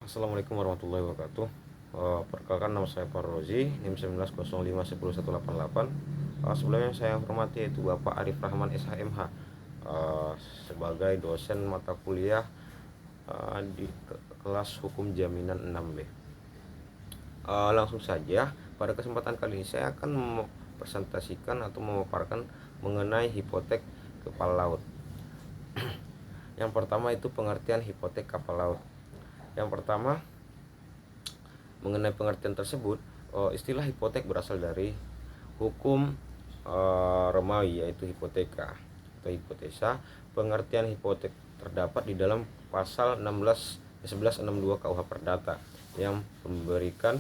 Assalamualaikum warahmatullahi wabarakatuh. Perkenalkan, nama saya Farrozi, NIM 1905111888. Sebelumnya saya hormati yaitu Bapak Arif Rahman SHMH, sebagai dosen mata kuliah di kelas Hukum Jaminan 6B. Langsung saja, pada kesempatan kali ini saya akan mempresentasikan atau memaparkan mengenai hipotek kapal laut. Yang pertama itu pengertian hipotek kapal laut. Yang pertama, mengenai pengertian tersebut, istilah hipotek berasal dari hukum Romawi, yaitu hipoteka atau hipotesa. Pengertian hipotek terdapat di dalam pasal 1162 KUH Perdata yang memberikan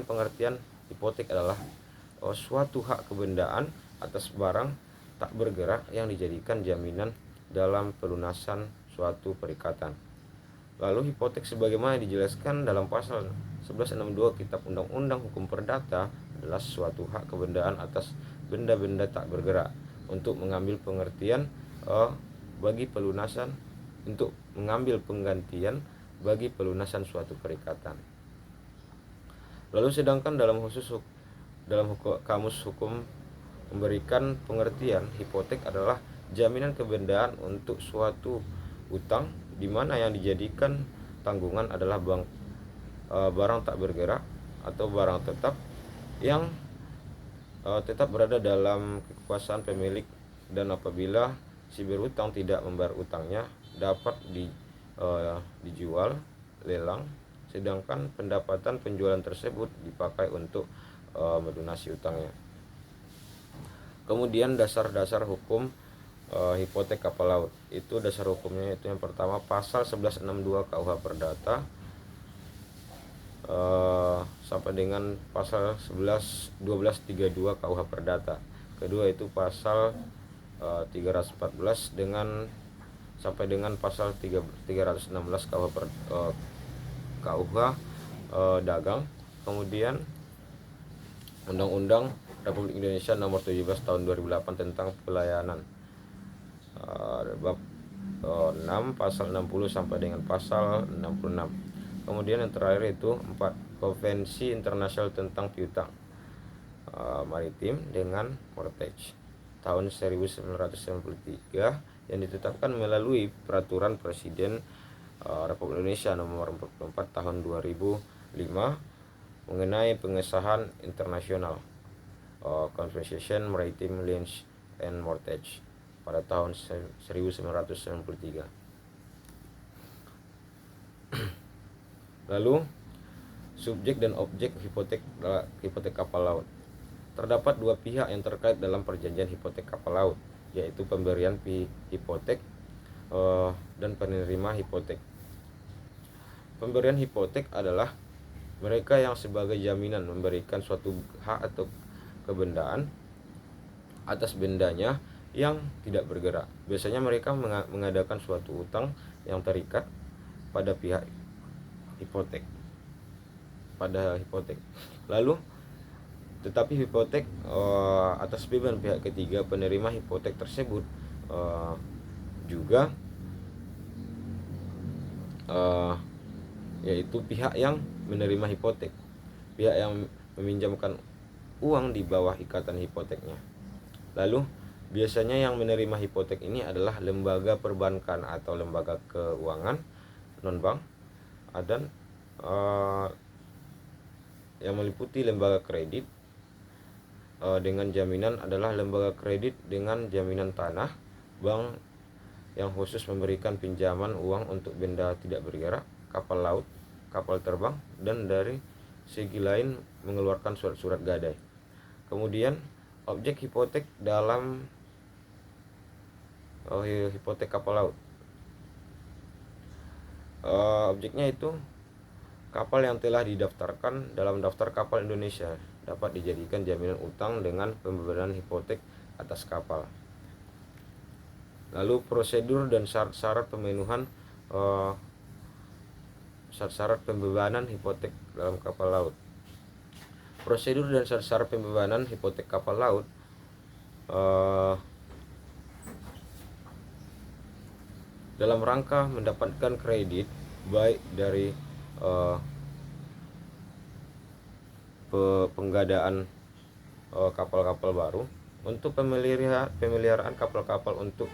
pengertian hipotek adalah suatu hak kebendaan atas barang tak bergerak yang dijadikan jaminan dalam pelunasan suatu perikatan. Lalu hipotek sebagaimana dijelaskan dalam pasal 1162 Kitab Undang-Undang Hukum Perdata adalah suatu hak kebendaan atas benda-benda tak bergerak untuk mengambil pengertian bagi pelunasan, untuk mengambil penggantian bagi pelunasan suatu perikatan. Lalu sedangkan dalam kamus hukum memberikan pengertian hipotek adalah jaminan kebendaan untuk suatu utang di mana yang dijadikan tanggungan adalah barang tak bergerak atau barang tetap yang tetap berada dalam kekuasaan pemilik, dan apabila si berutang tidak membayar utangnya dapat dijual lelang, sedangkan pendapatan penjualan tersebut dipakai untuk melunasi utangnya. Kemudian dasar-dasar hukum hipotek kapal laut, itu dasar hukumnya itu yang pertama pasal 1162 KUH Perdata sampai dengan pasal 1232 KUH Perdata. Kedua itu pasal 314 dengan sampai dengan pasal 316 KUH Dagang. Kemudian Undang-Undang Republik Indonesia Nomor 17 Tahun 2008 tentang pelayanan, bab 6 pasal 60 sampai dengan pasal 66. Kemudian yang terakhir itu 4 Konvensi Internasional tentang Piutang Maritim dengan Mortgage tahun 1993 yang ditetapkan melalui Peraturan Presiden Republik Indonesia Nomor 44 Tahun 2005 mengenai pengesahan internasional Convention Maritime Liens and Mortgage pada tahun 1993. Lalu subjek dan objek hipotek kapal laut. Terdapat dua pihak yang terkait dalam perjanjian hipotek kapal laut, yaitu pemberian hipotek dan penerima hipotek. Pemberian hipotek adalah mereka yang sebagai jaminan memberikan suatu hak atau kebendaan atas bendanya yang tidak bergerak. Biasanya mereka mengadakan suatu utang yang terikat pada pihak hipotek, lalu tetapi hipotek atas beban pihak ketiga penerima hipotek tersebut juga yaitu pihak yang menerima hipotek, pihak yang meminjamkan uang di bawah ikatan hipoteknya. Lalu biasanya yang menerima hipotek ini adalah lembaga perbankan atau lembaga keuangan non-bank, dan yang meliputi lembaga kredit dengan jaminan adalah lembaga kredit dengan jaminan tanah, bank yang khusus memberikan pinjaman uang untuk benda tidak bergerak, kapal laut, kapal terbang, dan dari segi lain mengeluarkan surat-surat gadai. Kemudian objek hipotek dalam hipotek kapal laut, objeknya itu kapal yang telah didaftarkan dalam daftar kapal Indonesia dapat dijadikan jaminan utang dengan pembebanan hipotek atas kapal. Lalu prosedur dan syarat-syarat pemenuhan syarat-syarat pembebanan hipotek dalam kapal laut. Prosedur dan syarat-syarat pembebanan hipotek kapal laut dalam rangka mendapatkan kredit baik dari eh, penggadaan kapal-kapal baru untuk pemeliharaan kapal-kapal untuk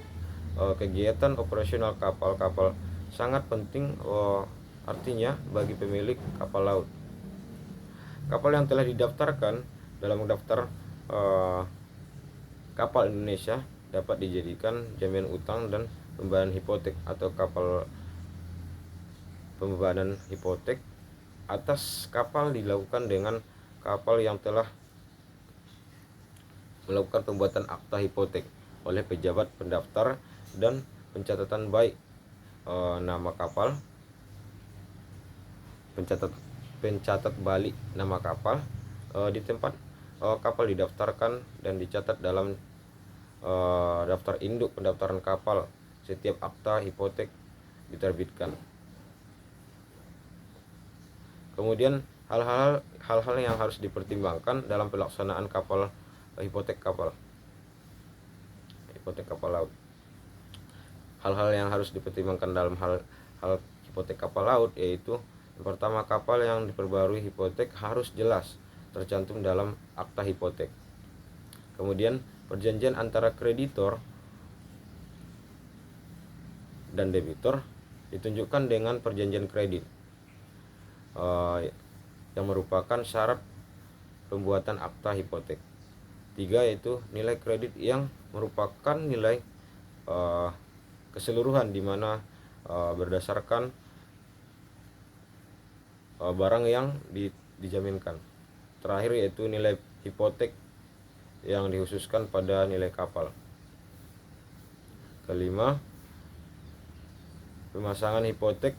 kegiatan operasional kapal-kapal sangat penting, artinya bagi pemilik kapal laut. Kapal yang telah didaftarkan dalam daftar kapal Indonesia dapat dijadikan jaminan utang dan pembayaran hipotek atau kapal pembebanan hipotek atas kapal dilakukan dengan kapal yang telah melakukan pembuatan akta hipotek oleh pejabat pendaftar dan pencatatan baik nama kapal, pencatat balik nama kapal di tempat kapal didaftarkan dan dicatat dalam daftar induk pendaftaran kapal setiap akta hipotek diterbitkan. Kemudian hal-hal yang harus dipertimbangkan dalam pelaksanaan hipotek kapal laut. Hal-hal yang harus dipertimbangkan dalam hal hipotek kapal laut yaitu yang pertama, kapal yang diperbarui hipotek harus jelas tercantum dalam akta hipotek. Kemudian perjanjian antara kreditor dan debitur ditunjukkan dengan perjanjian kredit yang merupakan syarat pembuatan akta hipotek. 3 yaitu nilai kredit yang merupakan nilai keseluruhan di mana berdasarkan barang yang dijaminkan. Terakhir yaitu nilai hipotek yang dikhususkan pada nilai kapal. Kelima, pemasangan hipotek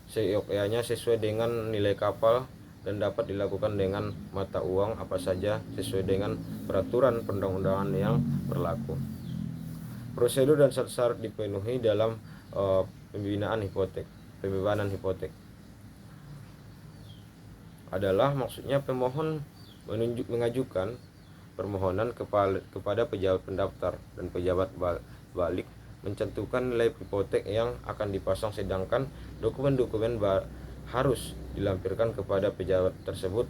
seyogyanya sesuai dengan nilai kapal dan dapat dilakukan dengan mata uang apa saja sesuai dengan peraturan perundang-undangan yang berlaku. Prosedur dan syarat-syarat dipenuhi dalam pembebanan hipotek adalah maksudnya pemohon mengajukan permohonan kepada pejabat pendaftar dan pejabat balik mencantumkan nilai hipotek yang akan dipasang, sedangkan dokumen-dokumen harus dilampirkan kepada pejabat tersebut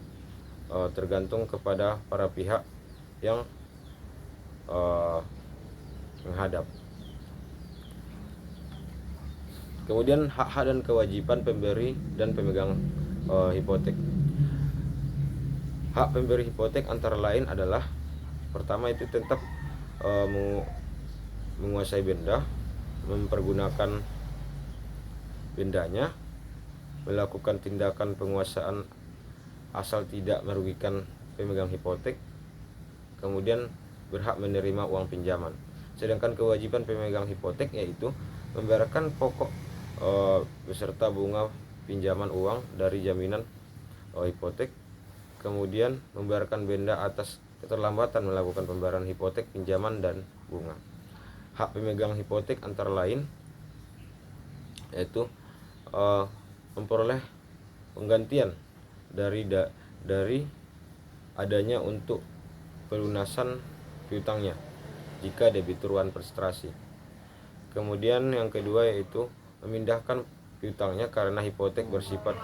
tergantung kepada para pihak yang menghadap. Kemudian hak-hak dan kewajiban pemberi dan pemegang hipotek. Hak pemberi hipotek antara lain adalah pertama itu tetap menguasai benda, mempergunakan bendanya, melakukan tindakan penguasaan asal tidak merugikan pemegang hipotek, kemudian berhak menerima uang pinjaman. Sedangkan kewajiban pemegang hipotek yaitu membayarkan pokok beserta bunga pinjaman uang dari jaminan hipotek, kemudian membayarkan benda atas keterlambatan melakukan pembayaran hipotek, pinjaman, dan bunga. Hak pemegang hipotek antara lain yaitu memperoleh penggantian dari adanya untuk pelunasan piutangnya jika debitur berprestasi. Kemudian yang kedua yaitu memindahkan piutangnya karena hipotek bersifat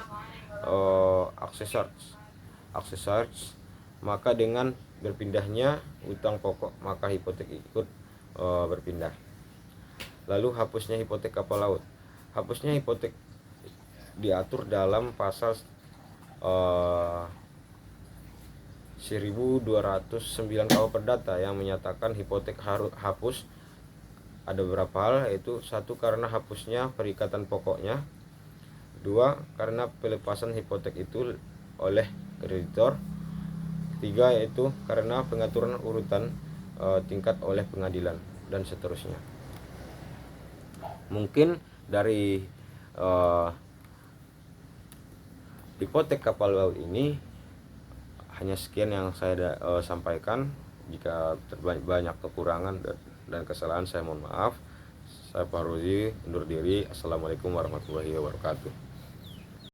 aksesorius, maka dengan berpindahnya utang pokok maka hipotek ikut berpindah. Lalu hapusnya hipotek kapal laut. Hapusnya hipotek diatur dalam pasal 1209 KUH Perdata yang menyatakan hipotek harus hapus. Ada beberapa hal, yaitu 1 karena hapusnya perikatan pokoknya, 2 karena pelepasan hipotek itu oleh kreditor, 3 yaitu karena pengaturan urutan tingkat oleh pengadilan, dan seterusnya. Mungkin dari hipotek kapal laut ini hanya sekian yang saya sampaikan. Jika banyak kekurangan dan kesalahan saya mohon maaf. Saya Pak Rozi undur diri. Assalamualaikum warahmatullahi wabarakatuh.